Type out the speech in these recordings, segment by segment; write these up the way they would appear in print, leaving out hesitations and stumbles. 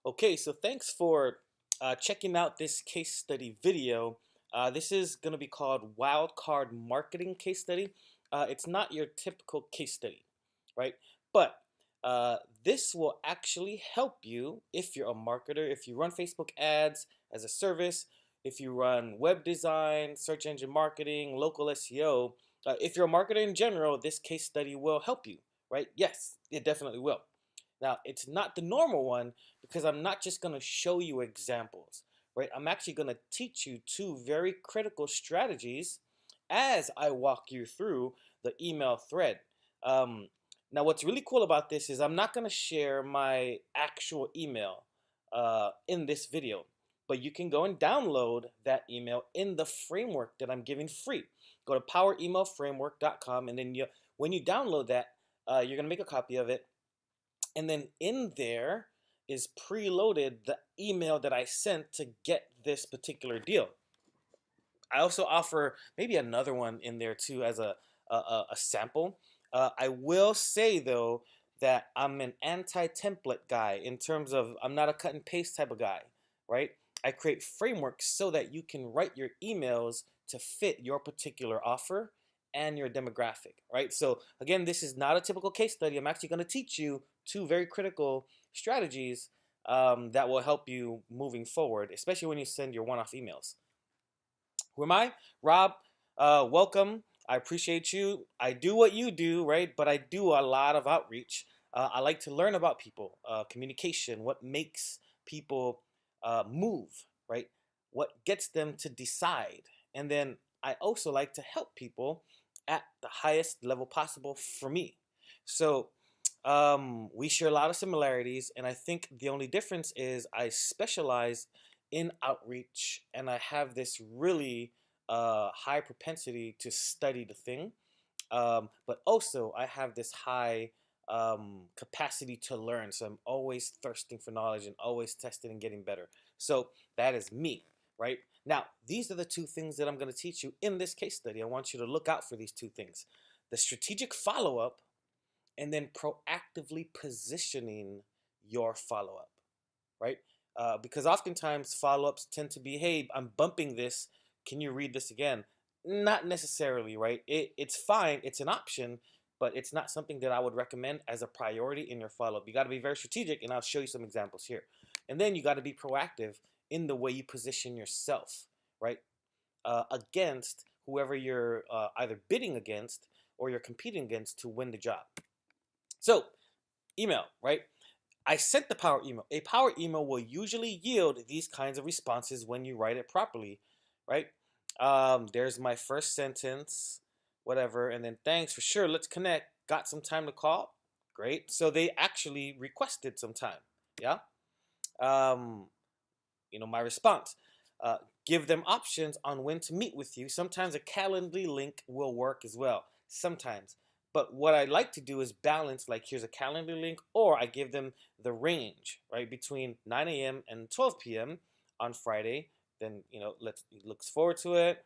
Okay, so thanks for checking out this case study video. This is going to be called Wildcard Marketing Case Study. It's not your typical case study, right? But this will actually help you if you're a marketer, if you run Facebook ads as a service, if you run web design, search engine marketing, local SEO. If you're a marketer in general, this case study will help you, right? Yes, it definitely will. Now, it's not the normal one because I'm not just going to show you examples, right? I'm actually going to teach you two very critical strategies as I walk you through the email thread. Um, Now, what's really cool about this is I'm not going to share my actual email in this video, but you can go and download that email in the framework that I'm giving free. Go to poweremailframework.com, and then when you download that, you're going to make a copy of it, and then in there is preloaded the email that I sent to get this particular deal. I also offer maybe another one in there too as a sample. I will say though that I'm an anti-template guy in terms of I'm not a cut and paste type of guy, right? I create frameworks so that you can write your emails to fit your particular offer and your demographic, right? So again, this is not a typical case study. I'm actually going to teach you two very critical strategies that will help you moving forward, especially when you send your one-off emails. Who am I? Rob. Welcome. I appreciate you. I do what you do, right? But I do a lot of outreach. I like to learn about people, communication, what makes people move, right? What gets them to decide. And then I also like to help people at the highest level possible for me. So we share a lot of similarities, and I think the only difference is I specialize in outreach, and I have this really high propensity to study the thing, but also I have this high capacity to learn. So I'm always thirsting for knowledge and always testing and getting better. So that is me, right? Now, these are the two things that I'm going to teach you in this case study. I want you to look out for these two things: the strategic follow up, and then proactively positioning your follow up, right? Because oftentimes follow ups tend to be, hey, I'm bumping this. Can you read this again? Not necessarily, right? It's fine, it's an option, but it's not something that I would recommend as a priority in your follow up. You got to be very strategic, and I'll show you some examples here. And then you got to be proactive in the way you position yourself, right? Against whoever you're either bidding against or you're competing against to win the job. So, email, right? I sent the power email. A power email will usually yield these kinds of responses when you write it properly, right? There's my first sentence, whatever, and then thanks for sure. Let's connect. Got some time to call? Great. So they actually requested some time. Yeah. Um, my response. Uh, Give them options on when to meet with you. Sometimes a Calendly link will work as well. Sometimes. But what I like to do is balance, like here's a Calendly link, or I give them the range, right, between 9 a.m. and 12 p.m. on Friday. Then, let's looks forward to it.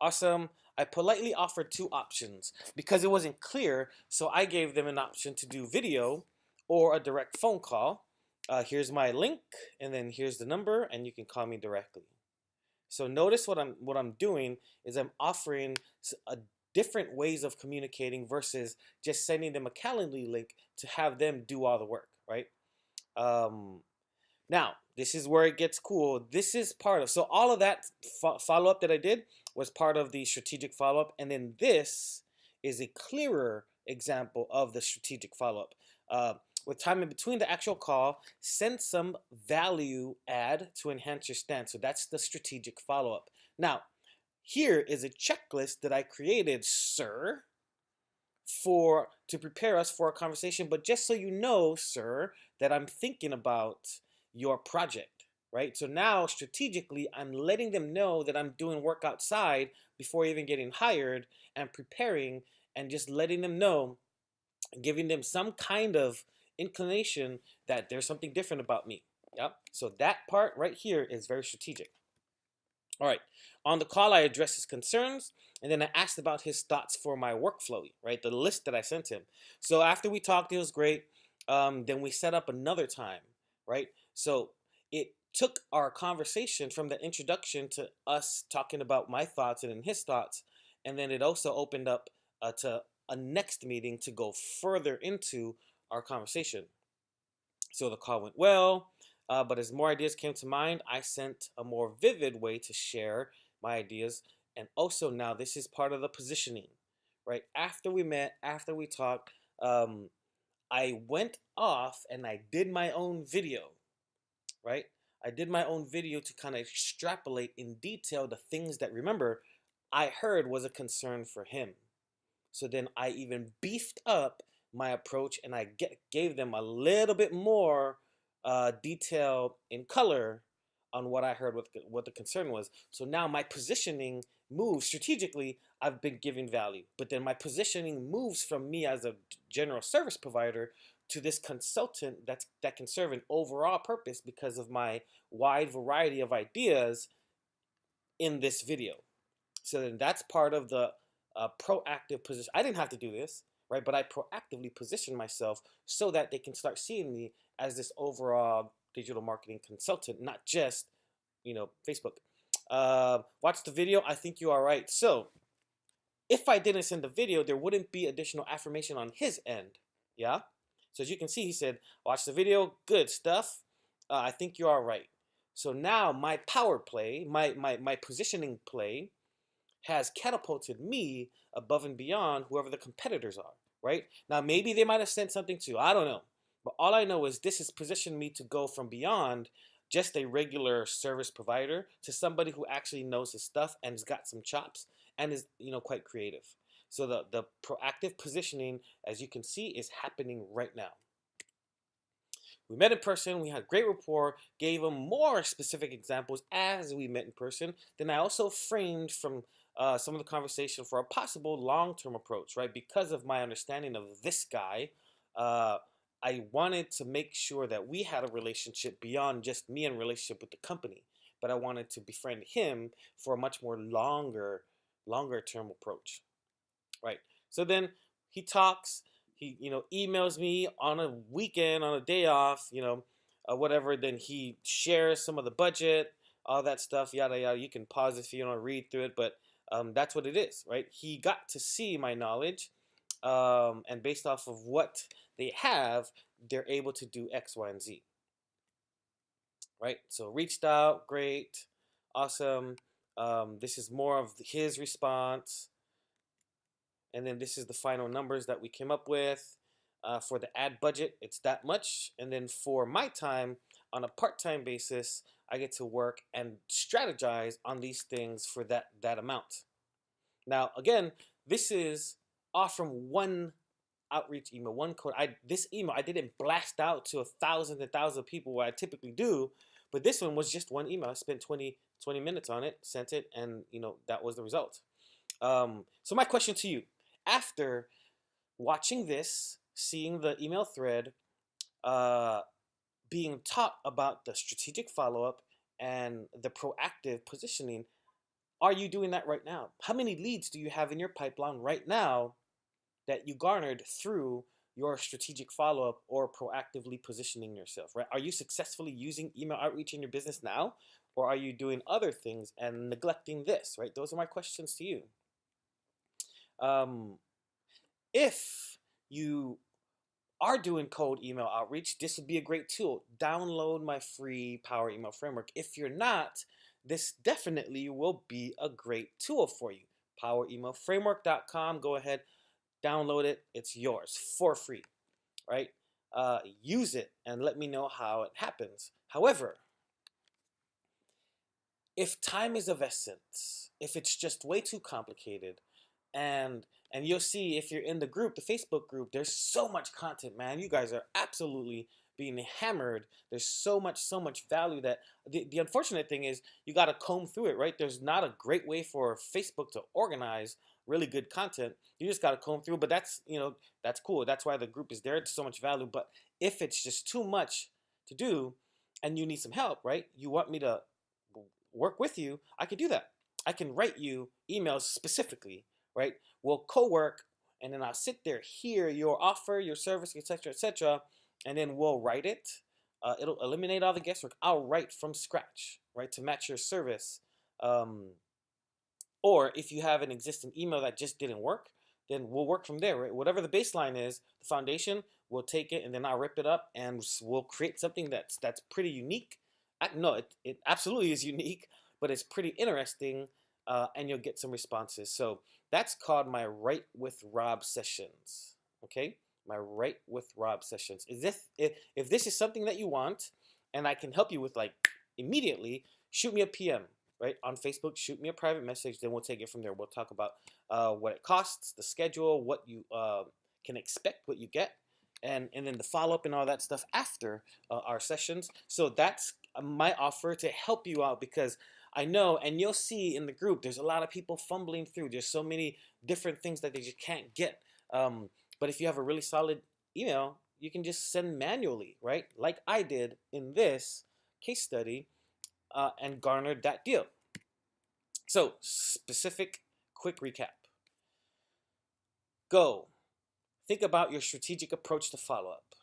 Awesome. I politely offered two options because it wasn't clear, so I gave them an option to do video or a direct phone call. Here's my link, and then here's the number, and you can call me directly. So notice what I'm doing is I'm offering a different ways of communicating versus just sending them a Calendly link to have them do all the work, right? Um, Now, this is where it gets cool. This is part of, so all of that follow up that I did was part of the strategic follow up. And then this is a clearer example of the strategic follow up. With time in between the actual call, send some value add to enhance your stance. So that's the strategic follow up. Now, here is a checklist that I created, sir, for to prepare us for a conversation. But just so you know, sir, that I'm thinking about your project, right? So now strategically, I'm letting them know that I'm doing work outside before even getting hired and preparing and just letting them know, giving them some kind of inclination that there's something different about me. Yep. So that part right here is very strategic. All right. On the call, I addressed his concerns, and then I asked about his thoughts for my workflow, right? The list that I sent him. So after we talked, it was great. Then we set up another time, right? So it took our conversation from the introduction to us talking about my thoughts and then his thoughts, and then it also opened up to a next meeting to go further into our conversation. So the call went well, but as more ideas came to mind, I sent a more vivid way to share my ideas. And also now this is part of the positioning, right? After we met, after we talked, um, I went off and I did my own video, right? I did my own video to kind of extrapolate in detail the things that, remember, I heard was a concern for him. So then I even beefed up my approach and I gave them a little bit more detail in color on what I heard, what the concern was. So now my positioning moves strategically. I've been giving value, but then my positioning moves from me as a general service provider to this consultant that can serve an overall purpose because of my wide variety of ideas in this video. So then that's part of the proactive position. I didn't have to do this, right? But I proactively position myself so that they can start seeing me as this overall digital marketing consultant, not just, Facebook. Watch the video. I think you are right. So if I didn't send the video, there wouldn't be additional affirmation on his end. Yeah. So as you can see, he said, watch the video. Good stuff. I think you are right. So now my power play, my positioning play has catapulted me above and beyond whoever the competitors are, right? Now, maybe they might have sent something too. I don't know. But all I know is this has positioned me to go from beyond just a regular service provider to somebody who actually knows his stuff and has got some chops and is, quite creative. So the proactive positioning, as you can see, is happening right now. We met in person, we had great rapport, gave him more specific examples as we met in person. Then I also framed from some of the conversation for a possible long-term approach, right? Because of my understanding of this guy, I wanted to make sure that we had a relationship beyond just me and relationship with the company. But I wanted to befriend him for a much more longer term approach, right? So then he talks, he emails me on a weekend, on a day off, whatever. Then he shares some of the budget, all that stuff, yada yada. You can pause if you want to read through it, but that's what it is, right? He got to see my knowledge, and based off of what they have, they're able to do X, Y, and Z, right? So reached out, great, awesome. This is more of his response. And then this is the final numbers that we came up with. For the ad budget, it's that much. And then for my time, on a part-time basis, I get to work and strategize on these things for that amount. Now, again, this is off from one outreach email, one code. This email I didn't blast out to thousands and thousands of people where I typically do, but this one was just one email. I spent 20 minutes on it, sent it, and that was the result. So my question to you, after watching this, seeing the email thread, being taught about the strategic follow-up and the proactive positioning, are you doing that right now? How many leads do you have in your pipeline right now that you garnered through your strategic follow-up or proactively positioning yourself, right? Are you successfully using email outreach in your business now, or are you doing other things and neglecting this, right? Those are my questions to you. If you are doing cold email outreach, this would be a great tool. Download my free Power Email Framework. If you're not, this definitely will be a great tool for you. PowerEmailFramework.com. Go ahead, download it. It's yours for free, right? Use it and let me know how it happens. However, if time is of essence, if it's just way too complicated, and you'll see if you're in the group, the Facebook group, there's so much content, man. You guys are absolutely being hammered. There's so much value that the unfortunate thing is you got to comb through it, right? There's not a great way for Facebook to organize really good content. You just got to comb through, but that's cool. That's why the group is there. It's so much value. But if it's just too much to do and you need some help, right? You want me to work with you, I can do that. I can write you emails specifically, right? We'll co-work, and then I'll sit there, hear your offer, your service, etc., etc., and then we'll write it. It'll eliminate all the guesswork. I'll write from scratch, right, to match your service. Um, or if you have an existing email that just didn't work, then we'll work from there, right? Whatever the baseline is, the foundation, we'll take it and then I'll rip it up and we'll create something that's pretty unique. No, it absolutely is unique, but it's pretty interesting, and you'll get some responses. So that's called my Write with Rob sessions. Okay, my Write with Rob sessions. Is this if this is something that you want, and I can help you with like immediately, shoot me a PM, right, on Facebook. Shoot me a private message. Then we'll take it from there. We'll talk about what it costs, the schedule, what you can expect, what you get, and then the follow up and all that stuff after our sessions. So that's my offer to help you out, because I know, and you'll see in the group, there's a lot of people fumbling through. There's so many different things that they just can't get. But if you have a really solid email, you can just send manually, right? Like I did in this case study, and garnered that deal. So, specific, quick recap. Go. Think about your strategic approach to follow up.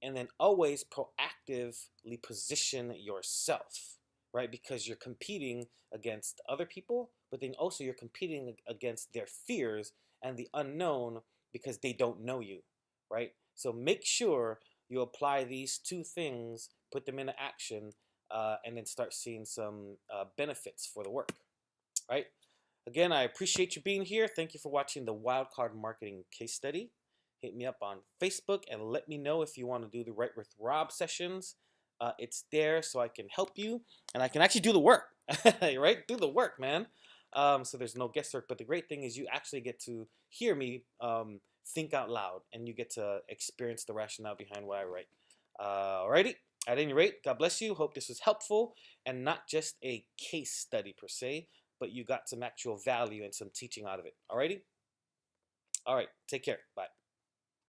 And then always proactively position yourself, right? Because you're competing against other people, but then also you're competing against their fears and the unknown because they don't know you, right? So make sure you apply these two things, put them into action, and then start seeing some benefits for the work, right? Again, I appreciate you being here. Thank you for watching the Wildcard Marketing case study. Hit me up on Facebook and let me know if you want to do the Write with Rob sessions. It's there so I can help you and I can actually do the work, right? Do the work, man. So there's no guesswork, but the great thing is you actually get to hear me think out loud, and you get to experience the rationale behind what I write. Alrighty. At any rate, God bless you. Hope this was helpful and not just a case study per se, but you got some actual value and some teaching out of it. Alrighty? Alright, take care. Bye.